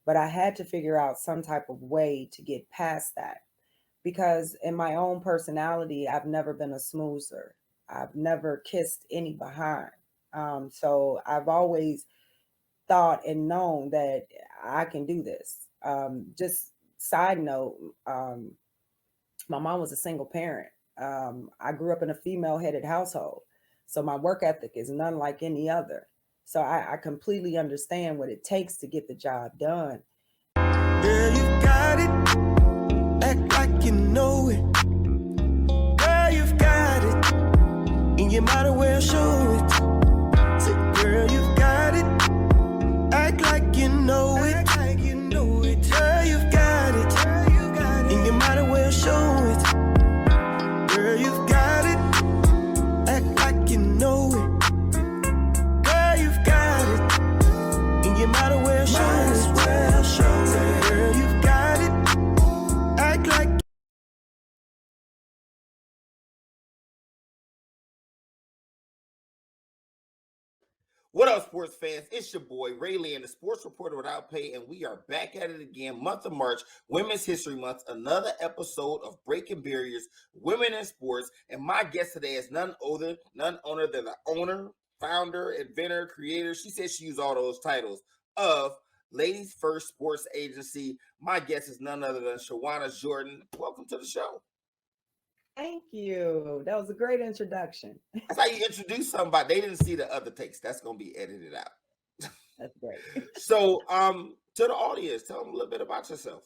but I had to figure out some type of way to get past that because in my own personality, I've never been a smoozer. I've never kissed any behind. So I've always thought and known that I can do this. Just side note, my mom was a single parent. I grew up in a female headed household. So my work ethic is none like any other. So I completely understand what it takes to get the job done. Girl, you've got it. Act like you know it. Girl, you've got it. And you might as well show it. Say, girl, you've got it. Act like you know it. Act like you know it. Girl, you've got it. Girl, you got it. And you might as well show it. Girl, you've got it. Act like you know it. Girl, you've got it. And you might as well show it. Girl, you've got it. Act like. What up, sports fans? It's your boy Raylan, the sports reporter without pay, and we are back at it again. Month of March, Women's History Month, another episode of Breaking Barriers, Women in Sports. And my guest today is none other than the owner, founder, inventor, creator. She says she used all those titles of Ladies First Sports Agency. My guest is none other than Shajaunna Jordan. Welcome to the show. Thank you. That was a great introduction. That's how you introduce somebody. They didn't see the other takes. That's going to be edited out. That's great. So, to the audience, tell them a little bit about yourself.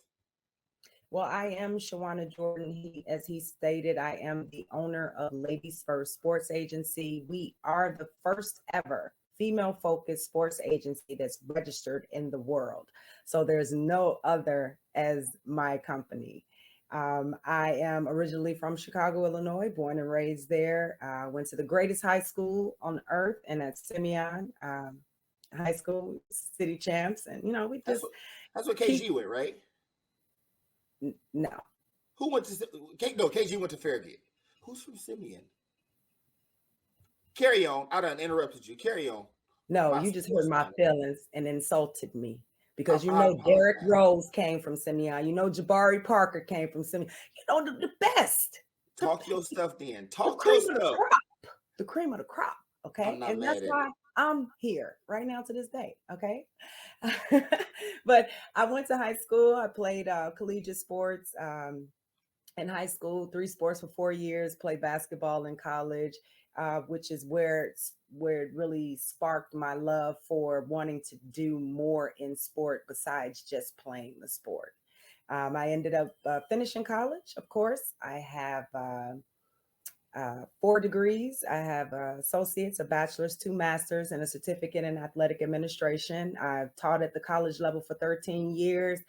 Well, I am Shajaunna Jordan. As he stated, I am the owner of Ladies First Sports Agency. We are the first ever female-focused sports agency that's registered in the world. So there's no other as my company. I am originally from Chicago, Illinois, born and raised there. Went to the greatest high school on earth, and at Simeon High School, city champs. And, you know, we just... That's what KG went, right? No. Who went to... No, KG went to Farragut. Who's from Simeon? Carry on. I done interrupted you. Carry on. No, you just hurt my feelings and insulted me. Because you know Derrick Rose came from Simeon. You know Jabari Parker came from Simeon. You know the best. Talk your stuff then. Talk your stuff. The cream of the crop. Okay. And that's why I'm here right now to this day. Okay. But I went to high school. I played collegiate sports in high school, 3 sports for 4 years, played basketball in college, which is where it really sparked my love for wanting to do more in sport besides just playing the sport. I ended up finishing college, of course. I have 4 degrees. I have associates, a bachelor's, 2 masters, and a certificate in athletic administration. I've taught at the college level for 13 years.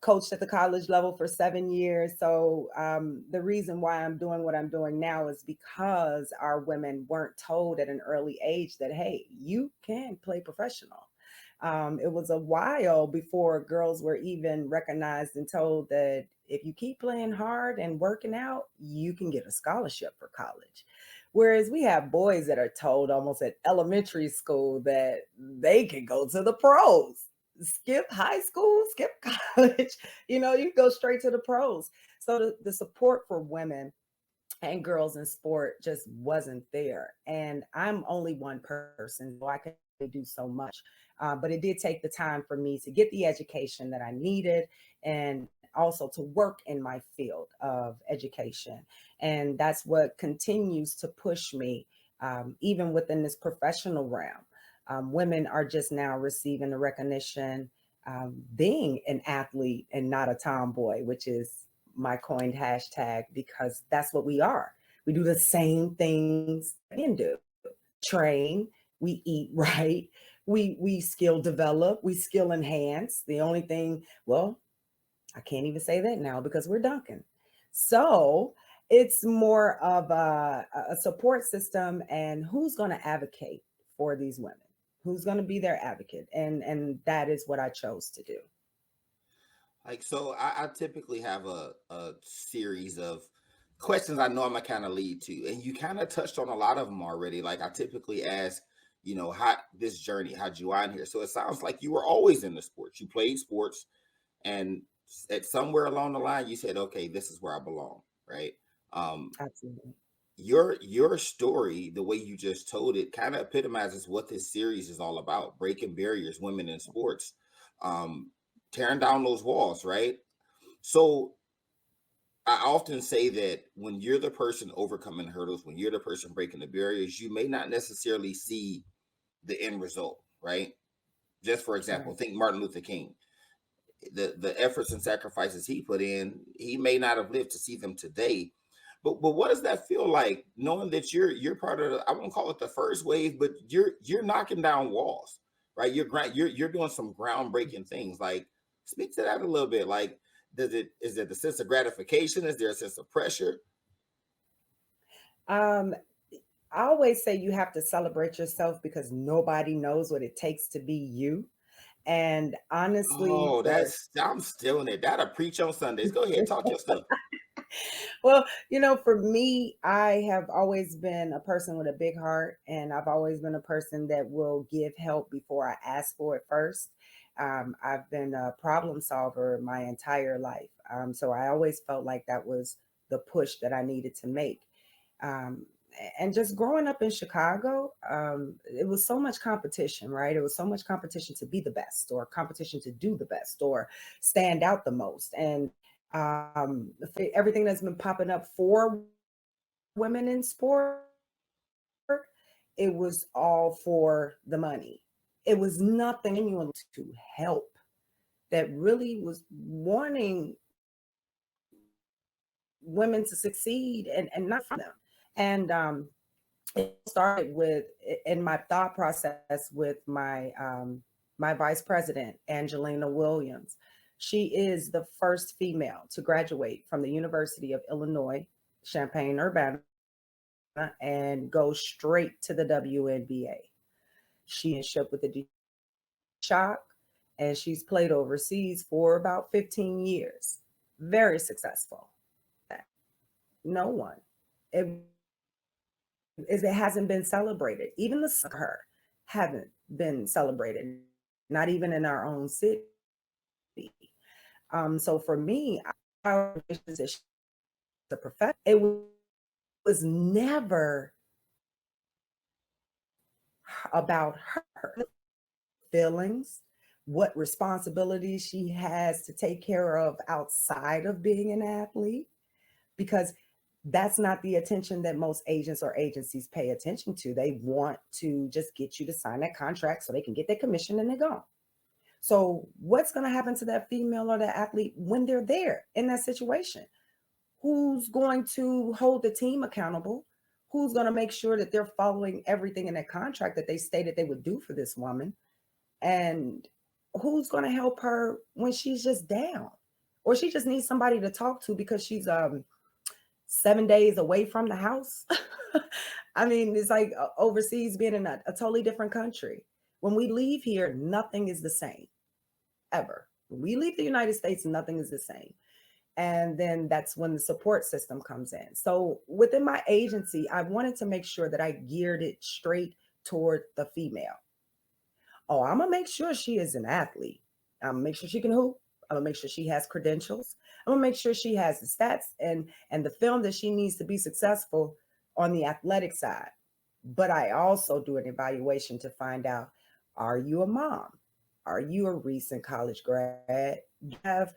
Coached at the college level for 7 years. So the reason why I'm doing what I'm doing now is because our women weren't told at an early age that, hey, you can play professional. It was a while before girls were even recognized and told that if you keep playing hard and working out, you can get a scholarship for college. Whereas we have boys that are told almost at elementary school that they can go to the pros. Skip high school, skip college, you know, you go straight to the pros. So the support for women and girls in sport just wasn't there. And I'm only one person, so I can do so much. But it did take the time for me to get the education that I needed and also to work in my field of education. And that's what continues to push me, even within this professional realm. Women are just now receiving the recognition, being an athlete and not a tomboy, which is my coined hashtag, because that's what we are. We do the same things men do. Train, we eat right, we skill develop, we skill enhance. The only thing, well, I can't even say that now because we're Duncan. So it's more of a support system, and who's going to advocate for these women? Who's going to be their advocate? And that is what I chose to do. Like, so I typically have a series of questions I know I'm going to kind of lead to. And you kind of touched on a lot of them already. Like, I typically ask, how this journey, how'd you on here? So it sounds like you were always in the sports. You played sports, and at somewhere along the line, you said, "Okay, this is where I belong." Right? Um, Absolutely. your story, the way you just told it, kind of epitomizes what this series is all about: breaking barriers, women in sports, um, tearing down those walls. Right? So I often say that when you're the person overcoming hurdles, when you're the person breaking the barriers, you may not necessarily see the end result, right? Just for example, Right. think Martin Luther King. The efforts and sacrifices he put in, he may not have lived to see them today. But what does that feel like, knowing that you're part of the, I won't call it the first wave, but you're knocking down walls, right? You're doing some groundbreaking things. Like, speak to that a little bit. Like, is it the sense of gratification? Is there a sense of pressure? Um, I always say you have to celebrate yourself because nobody knows what it takes to be you. And honestly, Oh, for that's I'm still in it. That'll preach on Sundays. Go ahead, talk your stuff. well, for me, I have always been a person with a big heart, and I've always been a person that will give help before I ask for it first. I've been a problem solver my entire life. So I always felt like that was the push that I needed to make. Um, and just growing up in Chicago, it was so much competition, right? It was so much competition to be the best, or competition to do the best, or stand out the most. And everything that's been popping up for women in sport, it was all for the money. It was nothing genuine to help, that really was wanting women to succeed and not from them. And it started with, in my thought process, with my vice president, Angelina Williams. She is the first female to graduate from the University of Illinois, Champaign-Urbana, and go straight to the WNBA. She in ship with the Shock, and she's played overseas for about 15 years. Very successful. No one. It hasn't been celebrated. Even the her haven't been celebrated, not even in our own city. So for me, our relationship as a professor, it was never about her feelings, what responsibilities she has to take care of outside of being an athlete, because that's not the attention that most agents or agencies pay attention to. They want to just get you to sign that contract so they can get their commission and they're gone. So, what's going to happen to that female or that athlete when they're there in that situation? Who's going to hold the team accountable? Who's going to make sure that they're following everything in that contract that they stated they would do for this woman? And who's going to help her when she's just down, or she just needs somebody to talk to because she's 7 days away from the house? I mean, it's like overseas, being in a totally different country. When we leave here, nothing is the same, ever. When we leave the United States, nothing is the same. And then that's when the support system comes in. So within my agency, I wanted to make sure that I geared it straight toward the female. Oh, I'm gonna make sure she is an athlete. I'm gonna make sure she can hoop. I'm gonna make sure she has credentials. I'm gonna make sure she has the stats and the film that she needs to be successful on the athletic side. But I also do an evaluation to find out: are you a mom? Are you a recent college grad? Do you have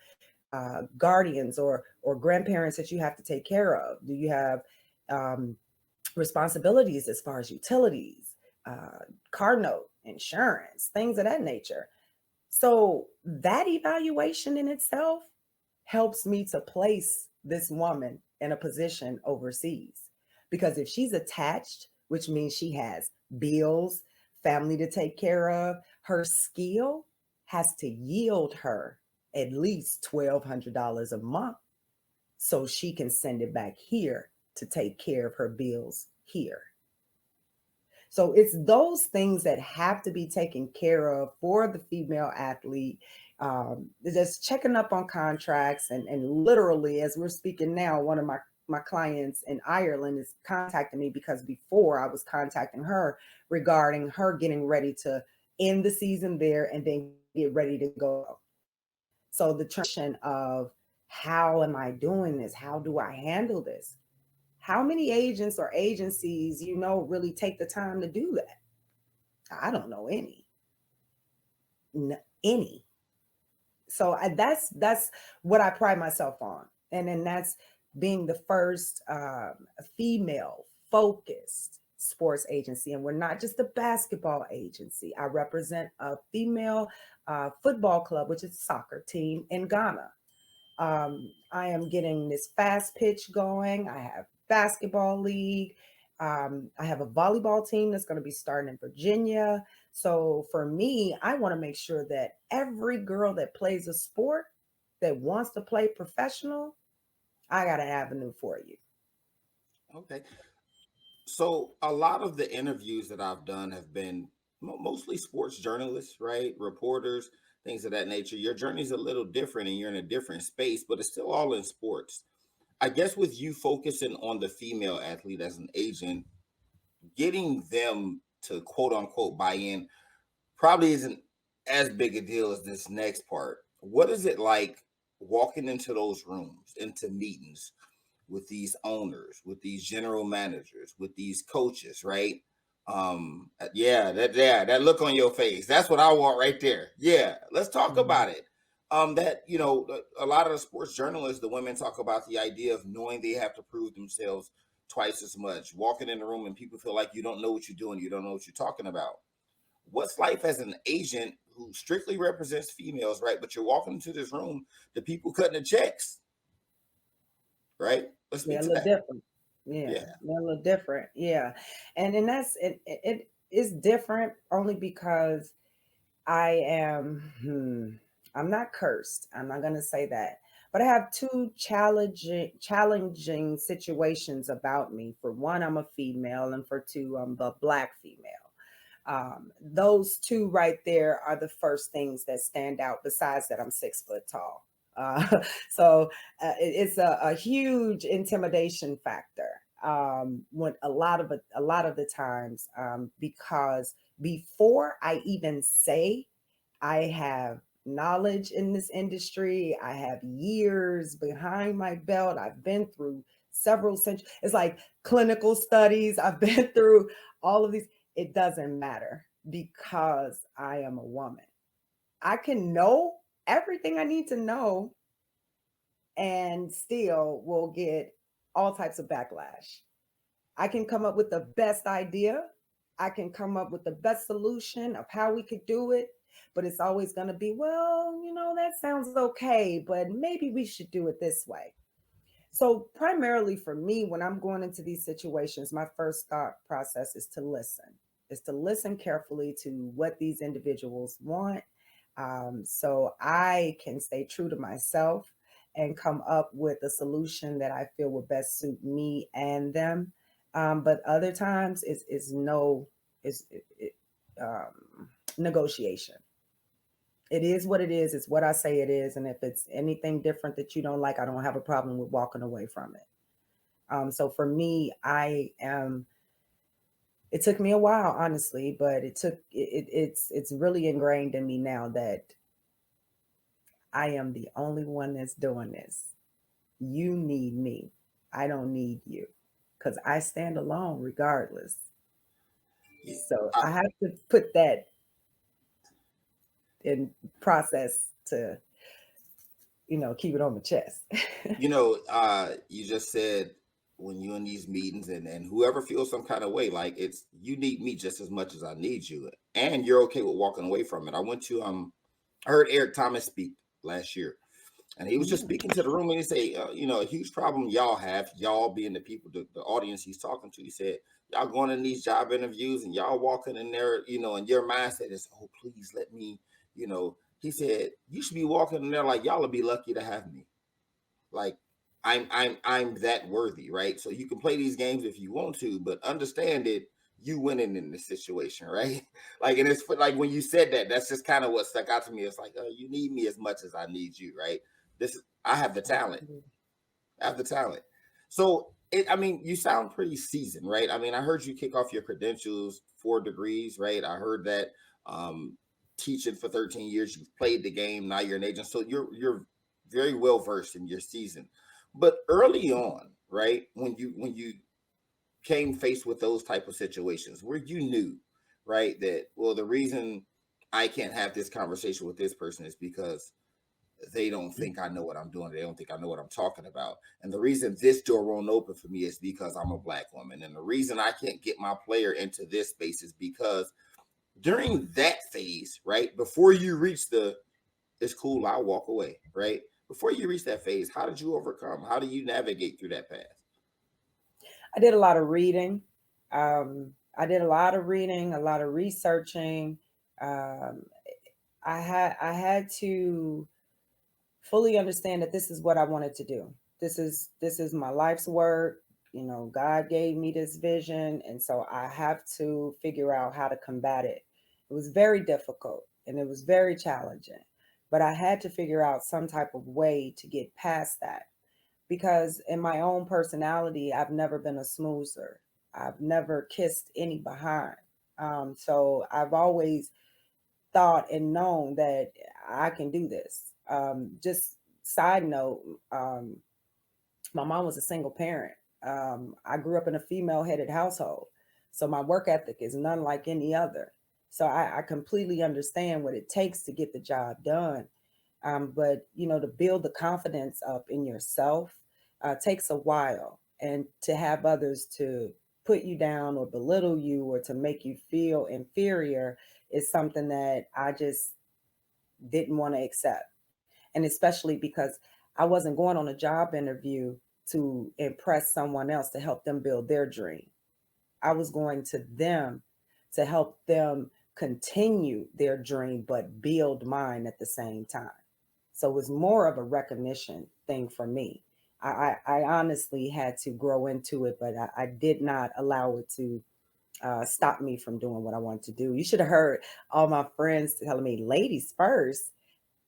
guardians or grandparents that you have to take care of? Do you have um, responsibilities as far as utilities, car note, insurance, things of that nature? So that evaluation in itself helps me to place this woman in a position overseas. Because if she's attached, which means she has bills, family to take care of, her skill has to yield her at least $1,200 a month so she can send it back here to take care of her bills here. So it's those things that have to be taken care of for the female athlete. Just checking up on contracts, and literally, as we're speaking now, one of my my clients in Ireland is contacting me because before I was contacting her regarding her getting ready to end the season there and then get ready to go. So the transition of how am I doing this? How do I handle this? How many agents or agencies, really take the time to do that? I don't know any. Any. So that's what I pride myself on, and then that's being the first female focused sports agency. And we're not just a basketball agency. I represent a female football club, which is a soccer team in Ghana. I am getting this fast pitch going. I have basketball league. I have a volleyball team that's going to be starting in Virginia. So for me, I want to make sure that every girl that plays a sport that wants to play professional, I got an avenue for you. Okay. So a lot of the interviews that I've done have been mostly sports journalists, right? Reporters, things of that nature. Your journey's a little different and you're in a different space, but it's still all in sports. I guess with you focusing on the female athlete as an agent, getting them to quote unquote buy in probably isn't as big a deal as this next part. What is it like walking into those rooms, into meetings with these owners, with these general managers, with these coaches, right? That look on your face. That's what I want right there. Yeah, let's talk Mhm. about it. That a lot of the sports journalists, the women talk about the idea of knowing they have to prove themselves twice as much. Walking in the room and people feel like you don't know what you're doing, you don't know what you're talking about. What's life as an agent who strictly represents females, right? But you're walking into this room, the people cutting the checks, right? Let's Yeah, speak a to little that. different. Yeah, Yeah. they're a little different. Yeah, and that's it is different only because I am. I'm not cursed. I'm not gonna say that, but I have two challenging situations about me. For one, I'm a female, and for two, I'm a black female. Those two right there are the first things that stand out. Besides that, I'm 6 foot tall. Uh, so it's a huge intimidation factor. When a lot of the times, because before I even say I have knowledge in this industry, I have years behind my belt. I've been through several centuries. It's like clinical studies. I've been through all of these. It doesn't matter because I am a woman. I can know everything I need to know and still will get all types of backlash. I can come up with the best idea. I can come up with the best solution of how we could do it, but it's always going to be, well, that sounds okay, but maybe we should do it this way. So, primarily for me, when I'm going into these situations, my first thought process is to listen carefully to what these individuals want, so I can stay true to myself and come up with a solution that I feel will best suit me and them. But other times, it's negotiation. It is what it is. It's what I say it is. And if it's anything different that you don't like, I don't have a problem with walking away from it. So for me, it took me a while, honestly, but it's really ingrained in me now that I am the only one that's doing this. You need me. I don't need you because I stand alone regardless. Yeah. So I have to put that in process to, keep it on the chest. You just said when you're in these meetings and whoever feels some kind of way, like it's you need me just as much as I need you, and you're okay with walking away from it. I heard Eric Thomas speak last year, and he was just Mm, speaking to the room, and he said, a huge problem y'all have, y'all being the people, the audience he's talking to. He said, y'all going in these job interviews and y'all walking in there, and your mindset is, oh, please let me, he said, you should be walking in there like y'all will be lucky to have me. Like I'm that worthy, right? So you can play these games if you want to, but understand it, you winning in this situation, right? Like, and it's like when you said that, that's just kind of what stuck out to me. It's like, you need me as much as I need you, right? I have the talent. absolutely. I have the talent. So I mean, you sound pretty seasoned, right? I mean, I heard you kick off your credentials, 4 degrees, right? I heard that um, teaching for 13 years, you've played the game. Now you're an agent, so you're very well versed in your season. But early on, right, when you came faced with those type of situations where you knew, right, that well, the reason I can't have this conversation with this person is because they don't think I know what I'm doing. They don't think I know what I'm talking about. And the reason this door won't open for me is because I'm a black woman. And the reason I can't get my player into this space is because during that phase, right, before you reach the it's cool, I'll walk away, right? Before you reach that phase, how did you overcome? How do you navigate through that path? I did a lot of reading. I did a lot of reading, a lot of researching. Um, I had to fully understand that this is what I wanted to do. This is my life's work. You know, God gave me this vision, and so I have to figure out how to combat it. It was very difficult and it was very challenging, but I had to figure out some type of way to get past that because in my own personality, I've never been a smoozer. I've never kissed any behind. So I've always thought and known that I can do this. Just side note, my mom was a single parent. I grew up in a female headed household. So my work ethic is none like any other. So I completely understand what it takes to get the job done. But, you know, to build the confidence up in yourself takes a while. And to have others to put you down or belittle you or to make you feel inferior is something that I just didn't want to accept. And especially because I wasn't going on a job interview to impress someone else to help them build their dream. I was going to them to help them continue their dream, but build mine at the same time. So it was more of a recognition thing for me. I honestly had to grow into it, but I did not allow it to stop me from doing what I wanted to do. You should have heard all my friends telling me, ladies first.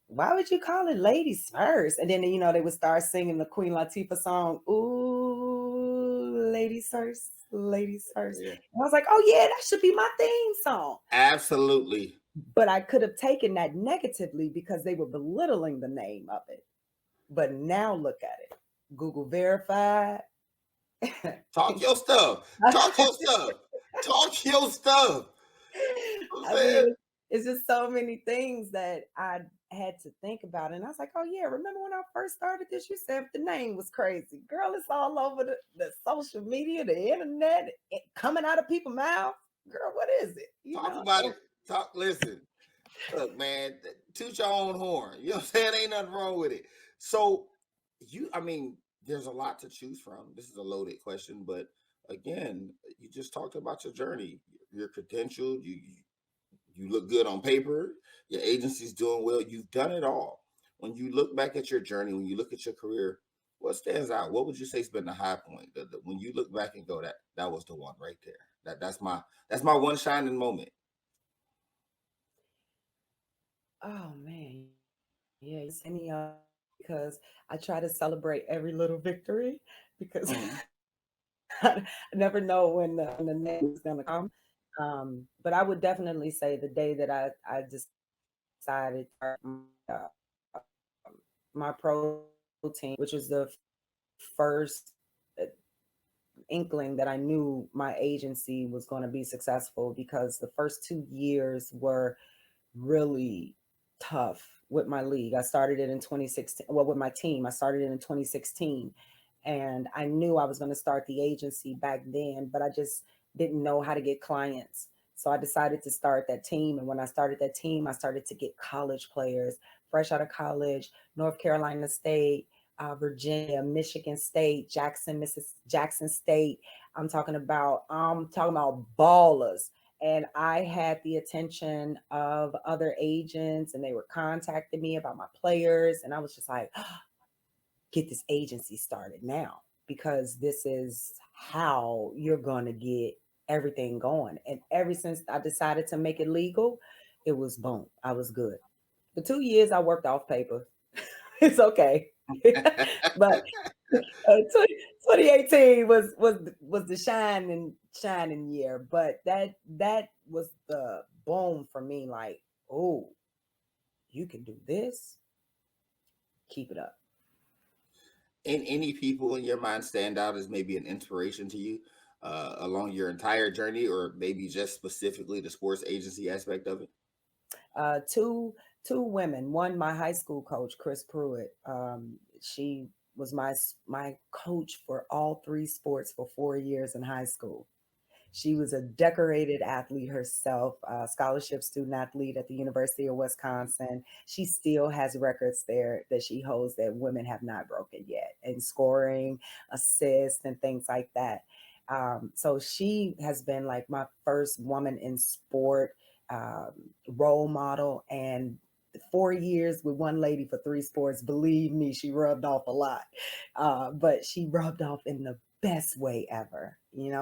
Why would you call it ladies first? And then, you know, they would start singing the Queen Latifah song, Ooh, ladies first, ladies first. Yeah, And I was like, oh, yeah, that should be my theme song. absolutely. But I could have taken that negatively because they were belittling the name of it. But now look at it. Google verified. Talk your stuff. Talk your stuff. Talk your stuff. I'm I saying, mean, it's just so many things that I had to think about. And I was like, oh, yeah, remember when I first started this? You said the name was crazy. Girl, it's all over the social media, the internet, it coming out of people's mouths. Girl, what is it? You talk know, about it. so Talk, listen. Look, man, toot your own horn. You know what I'm saying? Ain't nothing wrong with it. So, I mean, there's a lot to choose from. This is a loaded question, but again, you just talked about your journey, your credential. You look good on paper. Your agency's doing well. You've done it all. When you look back at your journey, when you look at your career, what stands out? What would you say has been the high point? When you look back and go, that was the one right there. That's my one shining moment. oh man, yeah, you see any because I try to celebrate every little victory because Mhm. I never know when the next is gonna come. But I would definitely say the day that I decided to start my protein, which was the first inkling that I knew my agency was going to be successful because the first 2 years were really tough with my league. I started it in 2016. Well, with my team, I started it in 2016. And I knew I was going to start the agency back then, but I just didn't know how to get clients. So I decided to start that team. And when I started that team, I started to get college players fresh out of college, North Carolina State, Virginia, Michigan State, Jackson State. I'm talking about ballers, and I had the attention of other agents and they were contacting me about my players. And I was just like, get this agency started now because this is how you're going to get everything going. And ever since I decided to make it legal, it was boom, I was good. For 2 years, I worked off paper. It's okay. But 2018 was the shining year, but that was the boom for me. Like, oh, you can do this. Keep it up. And any people in your mind stand out as maybe an inspiration to you along your entire journey, or maybe just specifically the sports agency aspect of it? uh, two two women. One, my high school coach, Chris Pruitt. She was my coach for all three sports for 4 years in high school. She was a decorated athlete herself, scholarship student athlete at the University of Wisconsin. She still has records there that she holds that women have not broken yet in scoring, assists, and things like that. So she has been like my first woman in sport um, role model. And 4 years with one lady for three sports, believe me, she rubbed off a lot. But she rubbed off in the best way ever,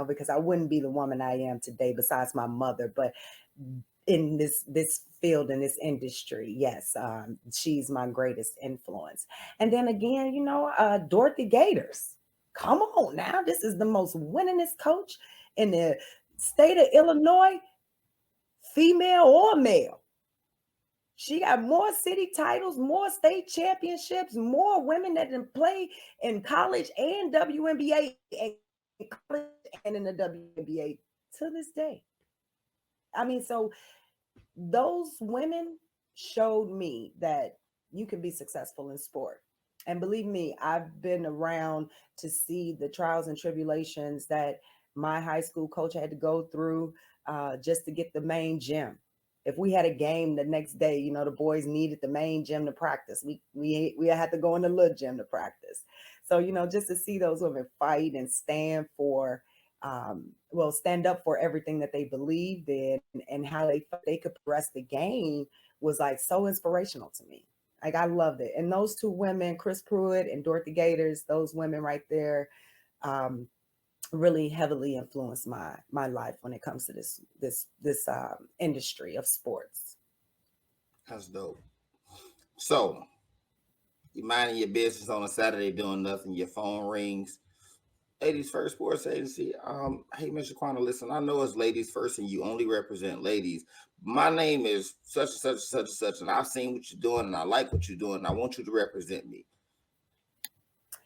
because I wouldn't be the woman I am today besides my mother. But in this field, in this industry, yes, she's my greatest influence. And then again, Dorothy Gators. Come on now, this is the most winningest coach in the state of Illinois, female or male. She got more city titles, more state championships, more women that can play in college and WNBA, and college and in the WNBA to this day. I mean, so those women showed me that you can be successful in sport. And believe me, I've been around to see the trials and tribulations that my high school coach had to go through just to get the main gym. If we had a game the next day, the boys needed the main gym to practice. We had to go in the little gym to practice. So just to see those women fight and stand for stand up for everything that they believed in and how they could progress the game was like so inspirational to me. Like I loved it. And those two women, Chris Pruitt and Dorothy Gators, those women right there, um, really heavily influenced my life when it comes to this industry of sports. That's dope. So, you minding your business on a Saturday doing nothing, your phone rings. Ladies First Sports Agency. Hey, Mr. Quana, listen, I know it's ladies first and you only represent ladies. My name is such and such and such and such, and I've seen what you're doing and I like what you're doing, and I want you to represent me.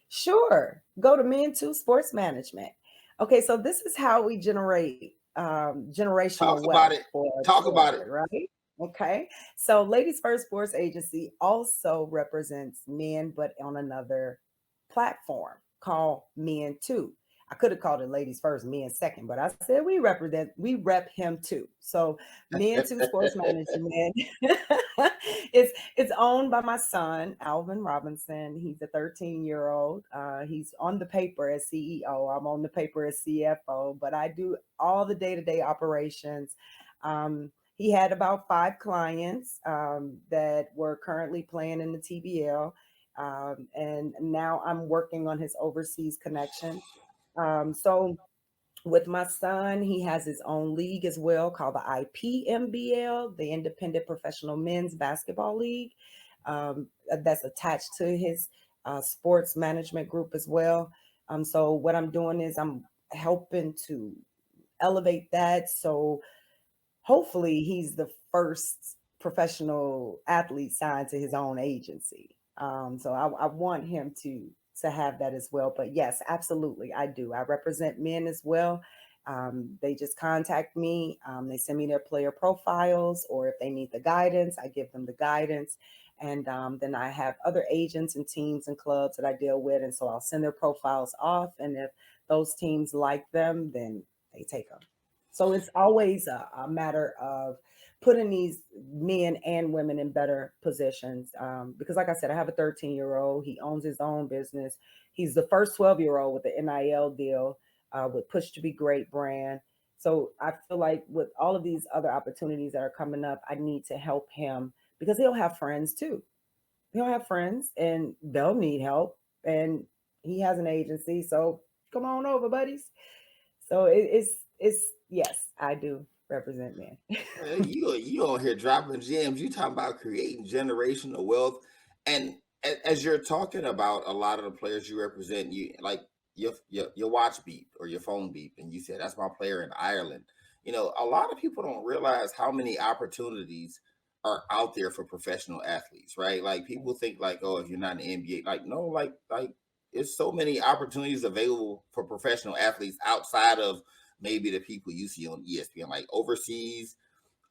Sure. Go to Men Too Sports Management. Okay, so this is how we generate generational Talk about wealth it. for Talk about it. children, right? Okay. So Ladies First Sports Agency also represents men, but on another platform called Men Too. I could have called it Ladies First, Men Second, but I said we rep him too. So Men Too Sports Management. It's owned by my son, Alvin Robinson. He's a 13-year-old. He's on the paper as CEO. I'm on the paper as CFO, but I do all the day-to-day operations. He had about 5 clients that were currently playing in the TBL. And now I'm working on his overseas connection. So with my son, he has his own league as well called the IPMBL, the Independent Professional Men's Basketball League, that's attached to his sports management group as well. So what I'm doing is I'm helping to elevate that. So hopefully he's the first professional athlete signed to his own agency. So I want him to have that as well. But yes, absolutely, I do. I represent men as well. They just contact me. They send me their player profiles, or if they need the guidance, I give them the guidance. And then I have other agents and teams and clubs that I deal with. And so I'll send their profiles off. And if those teams like them, then they take them. So it's always a matter of putting these men and women in better positions. Because, like I said, I have a 13-year-old. He owns his own business. He's the first 12-year-old with the NIL deal with Push to Be Great brand. So I feel like with all of these other opportunities that are coming up, I need to help him because he'll have friends too. He'll have friends and they'll need help. And he has an agency. So come on over, buddies. So it's yes, I do represent men. You on here dropping gems. You talking about creating generational wealth, and As you're talking about a lot of the players you represent, you like your watch beep or your phone beep, and you said that's my player in Ireland. A lot of people don't realize how many opportunities are out there for professional athletes, right? Like people think like, oh, if you're not in the NBA, like no, like there's so many opportunities available for professional athletes outside of maybe the people you see on ESPN, like overseas.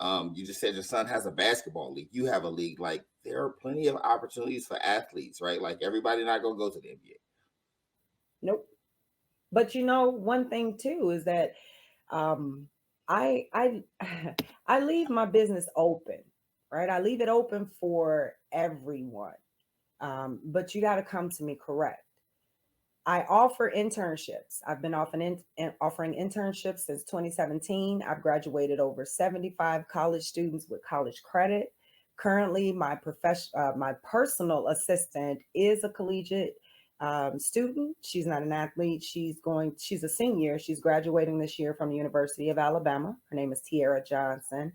You just said your son has a basketball league. You have a league. Like there are plenty of opportunities for athletes, right? Like everybody not gonna go to the NBA. Nope. But one thing too is that um, I I leave my business open, right? I leave it open for everyone. But you got to come to me correct. I offer internships. I've been offering internships since 2017. I've graduated over 75 college students with college credit. Currently, my personal assistant is a collegiate student. She's not an athlete. She's a senior. She's graduating this year from the University of Alabama. Her name is Tiara Johnson.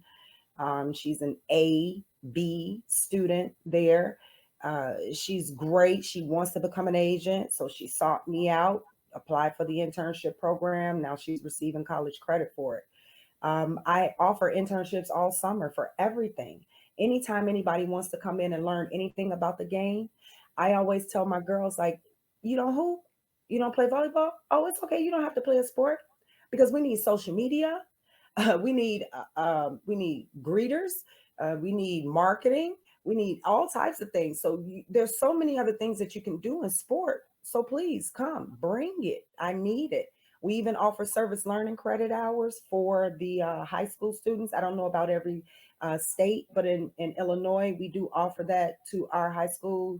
She's an A B student there. She's great. She wants to become an agent. So she sought me out, applied for the internship program. Now she's receiving college credit for it. I offer internships all summer for everything. Anytime anybody wants to come in and learn anything about the game, I always tell my girls, like, you don't hoop? You don't play volleyball? Oh, it's okay. You don't have to play a sport because we need social media. We need greeters. We need marketing. We need all types of things. So there's so many other things that you can do in sport. So please come, bring it. I need it. We even offer service learning credit hours for the high school students. I don't know about every state, but in Illinois, we do offer that to our high school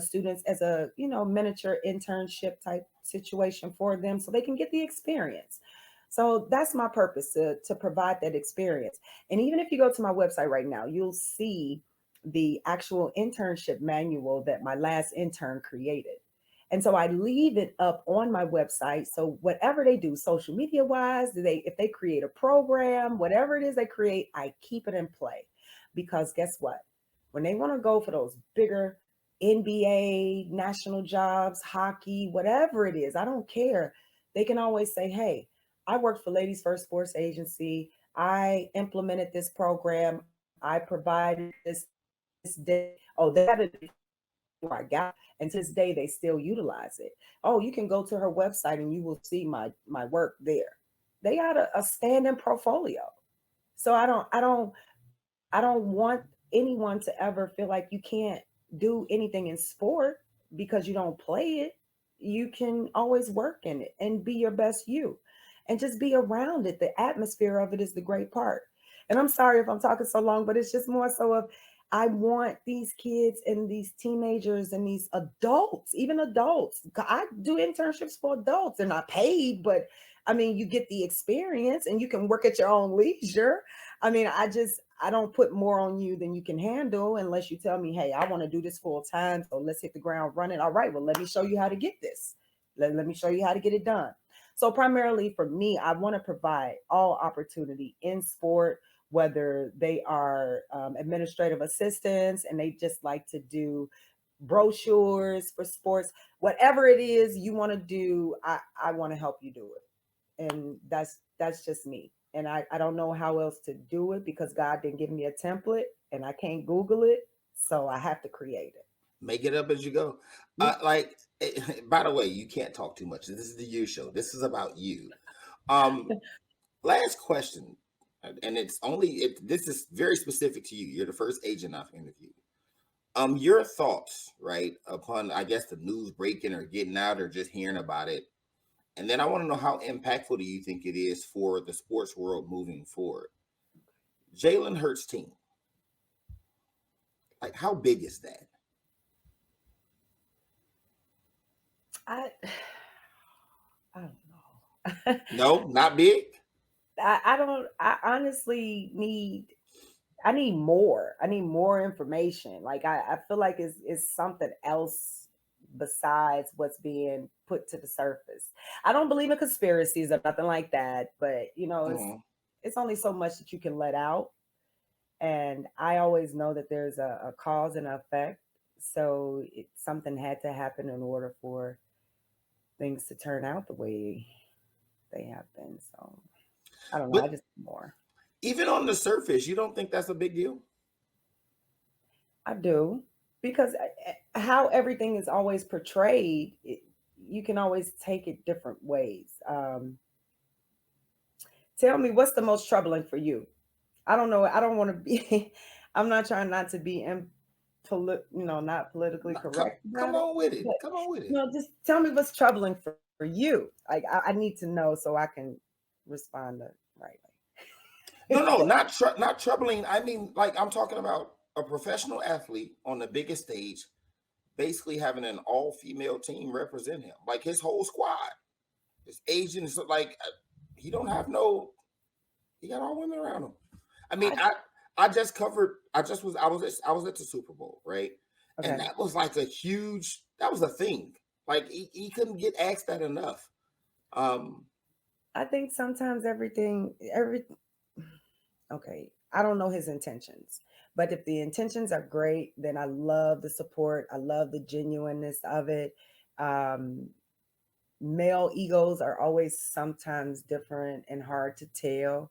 students as a miniature internship type situation for them, so they can get the experience. So that's my purpose, to provide that experience. And even if you go to my website right now, you'll see the actual internship manual that my last intern created. And so I leave it up on my website. So whatever they do, social media wise, if they create a program, whatever it is they create, I keep it in play. Because guess what? When they want to go for those bigger NBA, national jobs, hockey, whatever it is, I don't care. They can always say, hey, I worked for Ladies First Sports Agency. I implemented this program. I provided this day. Oh, they had it before I got it. And to this day, they still utilize it. Oh, you can go to her website and you will see my work there. They got a standing portfolio. So I don't want anyone to ever feel like you can't do anything in sport because you don't play it. You can always work in it and be your best you and just be around it. The atmosphere of it is the great part. And I'm sorry if I'm talking so long, but it's just more so of I want these kids and these teenagers and these adults, even adults. I do internships for adults. They're not paid, but I mean, you get the experience and you can work at your own leisure. I mean, I don't put more on you than you can handle unless you tell me, hey, I want to do this full time. So let's hit the ground running. All right, well, let me show you how to get this. Let me show you how to get it done. So primarily for me, I want to provide all opportunity in sport, whether they are administrative assistants and they just like to do brochures for sports, whatever it is you want to do, I want to help you do it. And that's just me. And I don't know how else to do it because God didn't give me a template and I can't Google it. So I have to create it. Make it up as you go. Yeah. By the way, you can't talk too much. This is the you show. This is about you. Um, Last question, and this is very specific to you. You're the first agent I've interviewed. Your thoughts, right, upon I guess the news breaking or getting out or just hearing about it, and then I want to know how impactful do you think it is for the sports world moving forward? Jalen Hurts' team, like how big is that? I I don't know. No, not big. I don't. I honestly need more. I need more information. Like I feel like it's something else besides what's being put to the surface. I don't believe in conspiracies or nothing like that, but Mhm. it's only so much that you can let out. And I always know that there's a cause and effect. So something had to happen in order for things to turn out the way they have been. So I don't know. I But just more. even on the surface, you don't think that's a big deal? I do because how everything is always portrayed, you can always take it different ways. Tell me what's the most troubling for you? I don't know. I don't want to be. I'm not trying not to be not politically No, come, correct come about it. on with it. But Come on with it. just tell me what's troubling for you. Like I need to know so I can respond the right No, way. no, not troubling. I mean, like I'm talking about a professional athlete on the biggest stage, basically having an all-female team represent him, like his whole squad, his agents. Like he don't have no. He got all women around him. I mean, I I just covered. I was at the Super Bowl, right? And okay. that was like a huge. That was a thing. Like he couldn't get asked that enough. Um, I think sometimes every okay, I don't know his intentions, but if the intentions are great, then I love the support. I love the genuineness of it. Um, Male egos are always sometimes different and hard to tell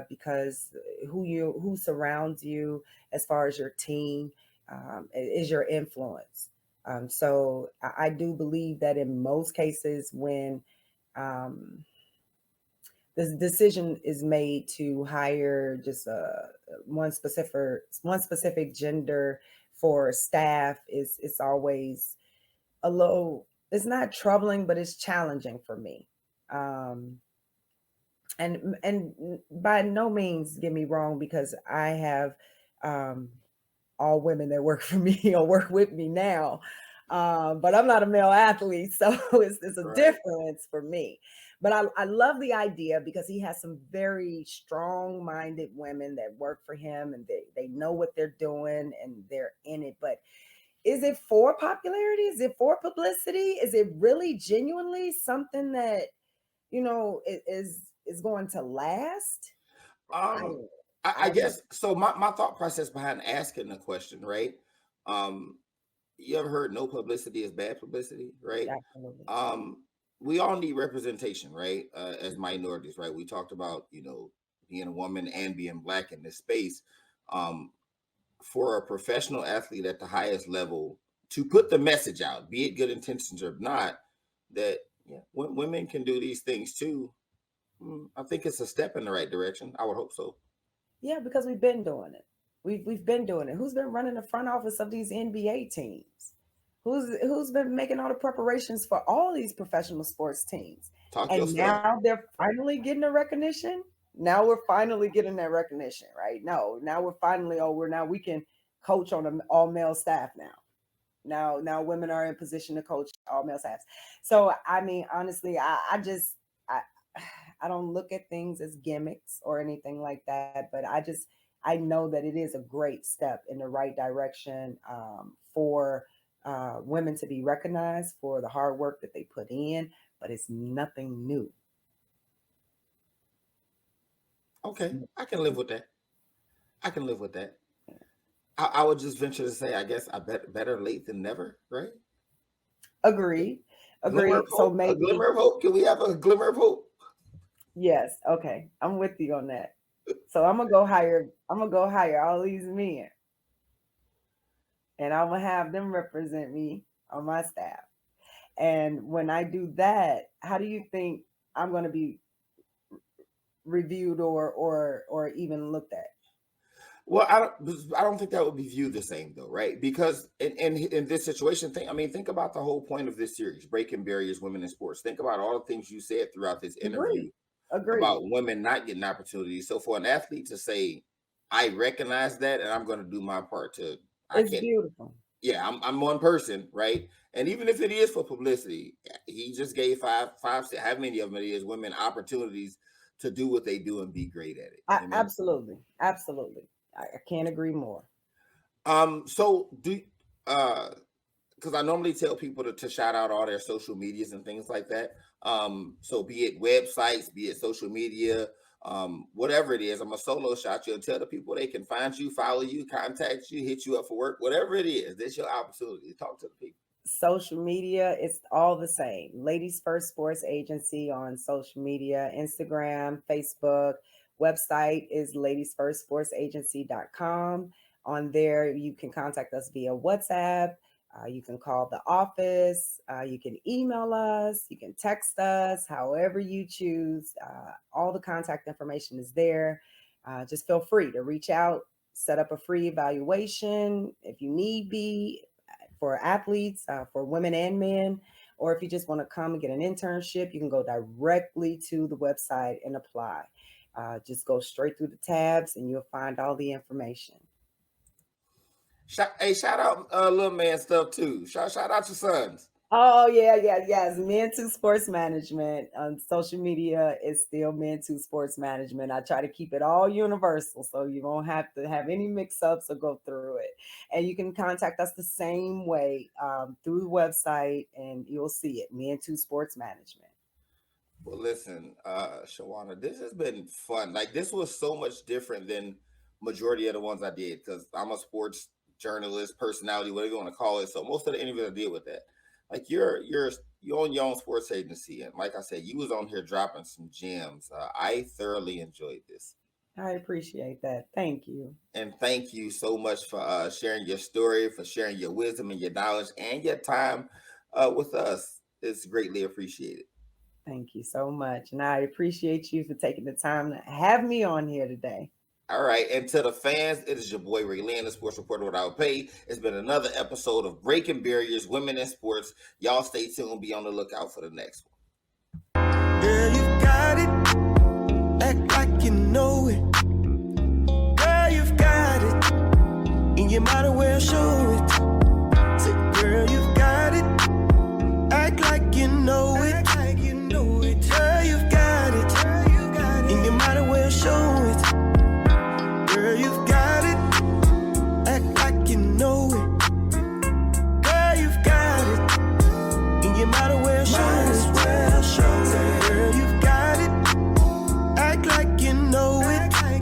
because who surrounds you as far as your team is your influence. So I do believe that in most cases when um, the decision is made to hire just one specific gender for staff is it's always a little, it's not troubling but it's challenging for me. um and by no means get me wrong, because I have um all women that work for me or work with me now. But I'm not a male athlete, so it's a right. difference for me. But I love the idea because he has some very strong minded women that work for him and they know what they're doing and they're in it. But is it for popularity? Is it for publicity? Is it really genuinely something that, is going to last? I Um, don't, I I don't, guess so. My thought process behind asking the question, right? Um, you ever heard no publicity is bad publicity, right? absolutely. Um, we all need representation, right? As minorities, right? We talked about being a woman and being black in this space. Um, for a professional athlete at the highest level to put the message out, be it good intentions or not, that women can do these things too. I think it's a step in the right direction. I would hope so. Yeah, because we've been doing it. We've been doing it. Who's been running the front office of these NBA teams? Who's been making all the preparations for all these professional sports teams? Talk your And stuff. now they're finally getting the recognition. Now we're finally getting that recognition, right? No, now we're finally we can coach on an all male staff now. Now women are in position to coach all male staffs. So I mean, honestly, I I don't look at things as gimmicks or anything like that, but I know that it is a great step in the right direction for women to be recognized for the hard work that they put in, but it's nothing new. Okay, I can live with that. I can live with that. I would just venture to say, I guess I bet better late than never, right? Agreed. Glimmer Agreed. of So hope. A maybe, glimmer of hope. Can we have a glimmer of hope? yes, okay. I'm with you on that. So I'm gonna go hire all these men and I'm gonna have them represent me on my staff. And when I do that, how do you think I'm going to be reviewed or even looked at? Well, I don't think that would be viewed the same though, right? Because in this situation, think about the whole point of this series, breaking barriers, women in sports. Think about all the things you said throughout this interview Agreed. Agreed. about women not getting opportunities. So for an athlete to say, "I recognize that, and I'm going to do my part to," I It's can't. beautiful. Yeah, I'm one person, right? And even if it is for publicity, he just gave five, how many of them it is, women opportunities to do what they do and be great at it. Amen. Absolutely. Absolutely. I can't agree more. So do uh because I normally tell people to shout out all their social medias and things like that. So be it websites, be it social media, whatever it is. I'm a solo shot you and tell the people they can find you, follow you, contact you, hit you up for work, whatever it is. This your opportunity to talk to the people. Social media, it's all the same. Ladies First Sports Agency on social media, Instagram, Facebook. Website is ladiesfirstsportsagency.com. On there, you can contact us via WhatsApp. You can call the office. You can email us. You can text us, however you choose. All the contact information is there. Just feel free to reach out, set up a free evaluation if you need be, for athletes, for women and men, or if you just want to come and get an internship, you can go directly to the website and apply. Just go straight through the tabs and you'll find all the information. Shout out little man stuff too. Shout out your sons. Oh, yes. Men Too Sports Management on social media is still Men Too Sports Management. I try to keep it all universal so you won't have to have any mix-ups or go through it. And you can contact us the same way through the website, and you'll see it, Men Too Sports Management. Well, listen, Shajaunna, this has been fun. Like, this was so much different than majority of the ones I did, because I'm a sports journalist, personality, whatever you want to call it. So most of the interviews I did with that. Like, you're on your own sports agency, and like I said, you was on here dropping some gems. I thoroughly enjoyed this. I appreciate that. Thank you. And thank you so much for sharing your story, for sharing your wisdom and your knowledge and your time with us. It's greatly appreciated. Thank you so much. And I appreciate you for taking the time to have me on here today. All right. And to the fans, it is your boy Ray Land, the sports reporter without pay. It's been another episode of Breaking Barriers, Women in Sports. Y'all stay tuned. Be on the lookout for the next one. Girl, you got it. Act like you know it. Girl, you've got it. And you might as well show it.